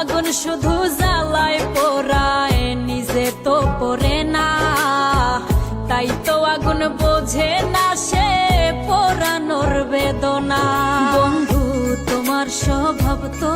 আগুন শুধু জ্বালায় পোড়ায়, নিজে তো পড়ে না, তাই তো আগুন বোঝে না সে পোড়ানোর বেদনা। বন্ধু তোমার স্বভাব তো